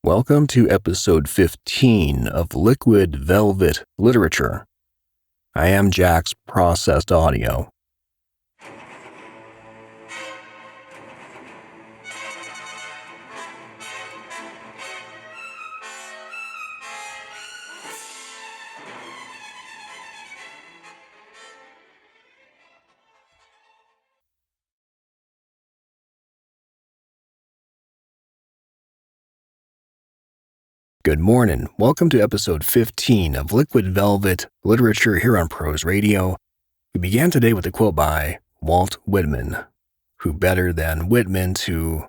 Welcome to episode 15 of Liquid Velvet Literature. I am Jack's Processed Audio. Good morning. Welcome to episode 15 of Liquid Velvet Literature here on Prose Radio. We began today with a quote by Walt Whitman, who better than Whitman to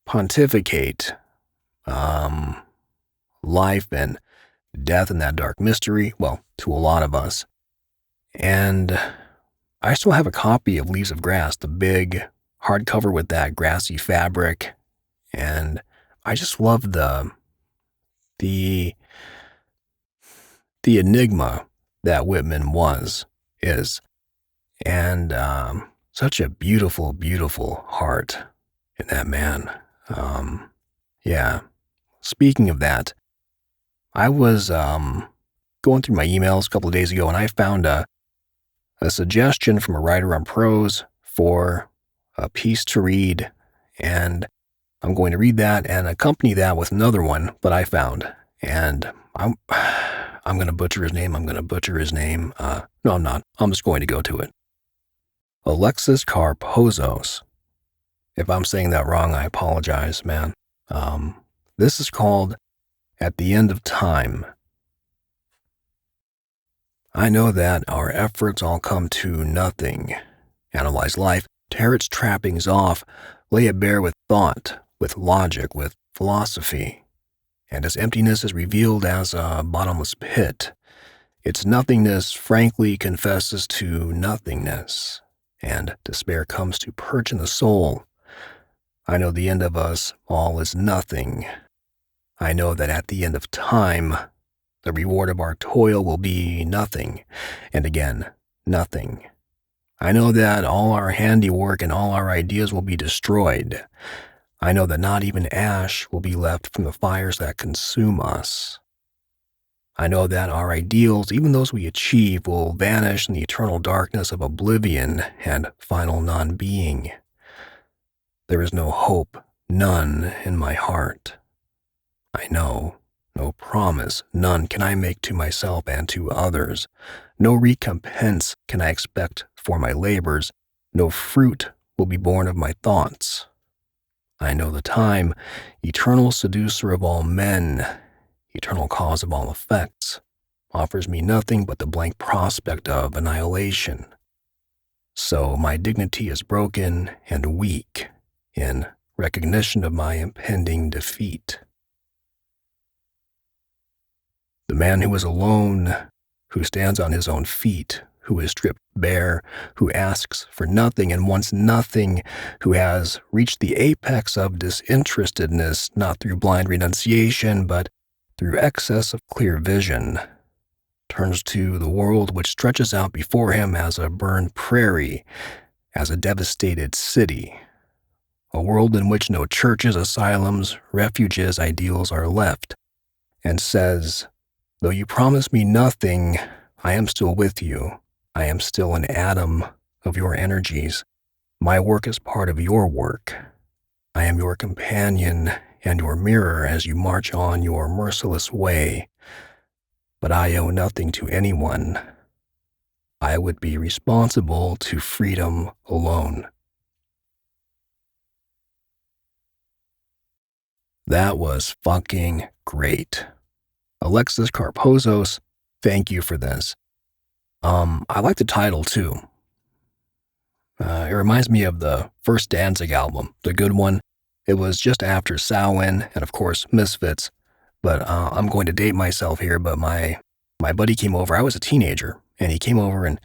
pontificate life and death and that dark mystery, well, to a lot of us. And I still have a copy of Leaves of Grass, the big hardcover with that grassy fabric, and I just love the enigma that Whitman is, and such a beautiful, beautiful heart in that man. Speaking of that, I was going through my emails a couple of days ago, and I found a suggestion from a writer on Prose for a piece to read, and I'm going to read that and accompany that with another one that I found. And I'm going to butcher his name. No, I'm not. I'm just going to go to it. Alexiskarpouzos. If I'm saying that wrong, I apologize, man. This is called At the End of Time. I know that our efforts all come to nothing. Analyze life, tear its trappings off, lay it bare with thought, with logic, with philosophy, and its emptiness is revealed as a bottomless pit. Its nothingness frankly confesses to nothingness, and despair comes to perch in the soul. I know the end of us all is nothing. I know that at the end of time, the reward of our toil will be nothing, and again, nothing. I know that all our handiwork and all our ideas will be destroyed. I know that not even ash will be left from the fires that consume us. I know that our ideals, even those we achieve, will vanish in the eternal darkness of oblivion and final non-being. There is no hope, none in my heart. I know, no promise, none can I make to myself and to others. No recompense can I expect for my labors. No fruit will be born of my thoughts. I know the time, eternal seducer of all men, eternal cause of all effects, offers me nothing but the blank prospect of annihilation. So my dignity is broken and weak in recognition of my impending defeat. The man who is alone, who stands on his own feet, who is stripped bare, who asks for nothing and wants nothing, who has reached the apex of disinterestedness, not through blind renunciation, but through excess of clear vision, turns to the world which stretches out before him as a burned prairie, as a devastated city, a world in which no churches, asylums, refuges, ideals are left, and says, though you promise me nothing, I am still with you. I am still an atom of your energies. My work is part of your work. I am your companion and your mirror as you march on your merciless way. But I owe nothing to anyone. I would be responsible to freedom alone. That was fucking great. Alexiskarpouzos, thank you for this. I like the title, too. It reminds me of the first Danzig album, the good one. It was just after Samhain and, of course, Misfits. But I'm going to date myself here, but my buddy came over. I was a teenager, and he came over, and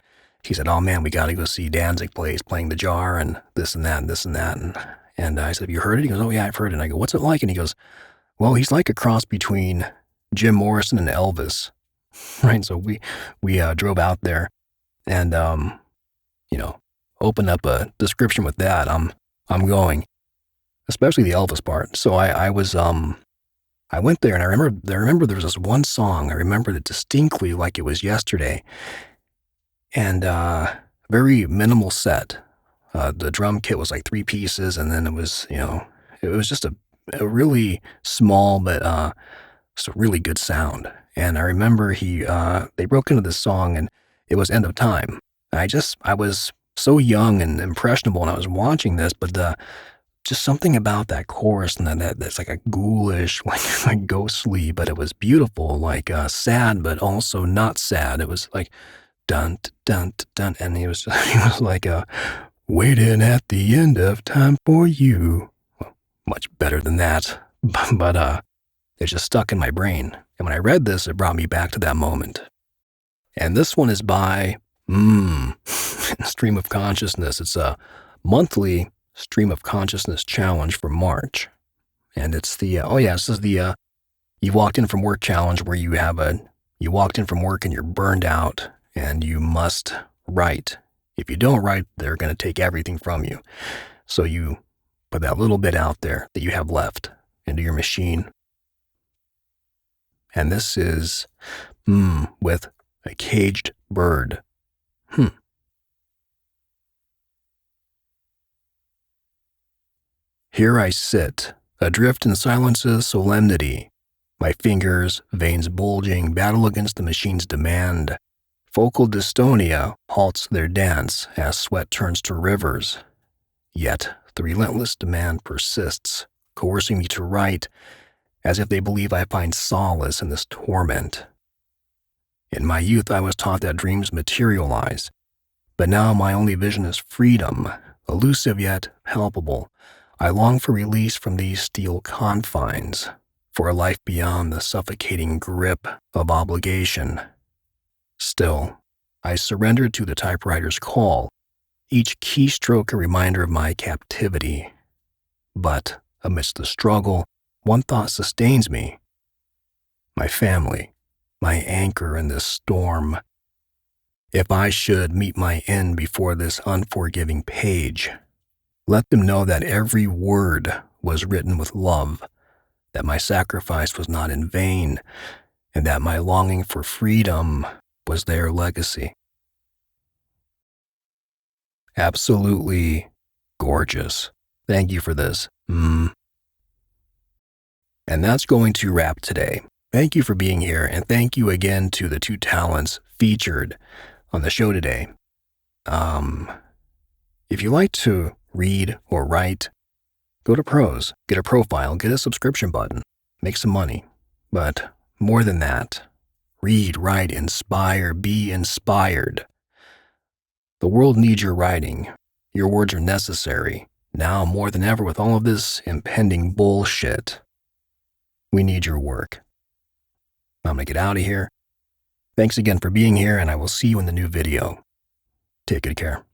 he said, oh, man, we got to go see Danzig playing the Jar, and this and that, and this and that. And I said, have you heard it? He goes, oh, yeah, I've heard it. And I go, what's it like? And he goes, well, he's like a cross between Jim Morrison and Elvis. Right, so we drove out there, and open up a description with that. I'm going, especially the Elvis part. So I was I went there and I remember there was this one song. I remembered it distinctly like it was yesterday. And very minimal set. The drum kit was like 3 pieces, and then it was, it was just a really small but just a really good sound. And I remember they broke into this song, and it was End of Time. I was so young and impressionable, and I was watching this, but just something about that chorus and that's like a ghoulish, like ghostly, but it was beautiful, like sad, but also not sad. It was like dun dun dun, and he was he was like waiting at the end of time for you. Well, much better than that, but it just stuck in my brain. And when I read this, it brought me back to that moment. And this one is by Stream of Consciousness. It's a monthly Stream of Consciousness challenge for March, and it's this is the you walked in from work challenge where you walked in from work and you're burned out and you must write. If you don't write, they're going to take everything from you. So you put that little bit out there that you have left into your machine. And this is with a caged bird. Here I sit, adrift in silence's solemnity. My fingers, veins bulging, battle against the machine's demand. Focal dystonia halts their dance as sweat turns to rivers. Yet the relentless demand persists, coercing me to write, as if they believe I find solace in this torment. In my youth, I was taught that dreams materialize, but now my only vision is freedom, elusive yet palpable. I long for release from these steel confines, for a life beyond the suffocating grip of obligation. Still, I surrendered to the typewriter's call, each keystroke a reminder of my captivity. But amidst the struggle, one thought sustains me. My family, my anchor in this storm. If I should meet my end before this unforgiving page, let them know that every word was written with love, that my sacrifice was not in vain, and that my longing for freedom was their legacy. Absolutely gorgeous. Thank you for this. And that's going to wrap today. Thank you for being here, and thank you again to the 2 talents featured on the show today. If you like to read or write, go to Prose, get a profile, get a subscription button, make some money. But more than that, read, write, inspire, be inspired. The world needs your writing. Your words are necessary. Now more than ever with all of this impending bullshit, we need your work. I'm going to get out of here. Thanks again for being here, and I will see you in the new video. Take good care.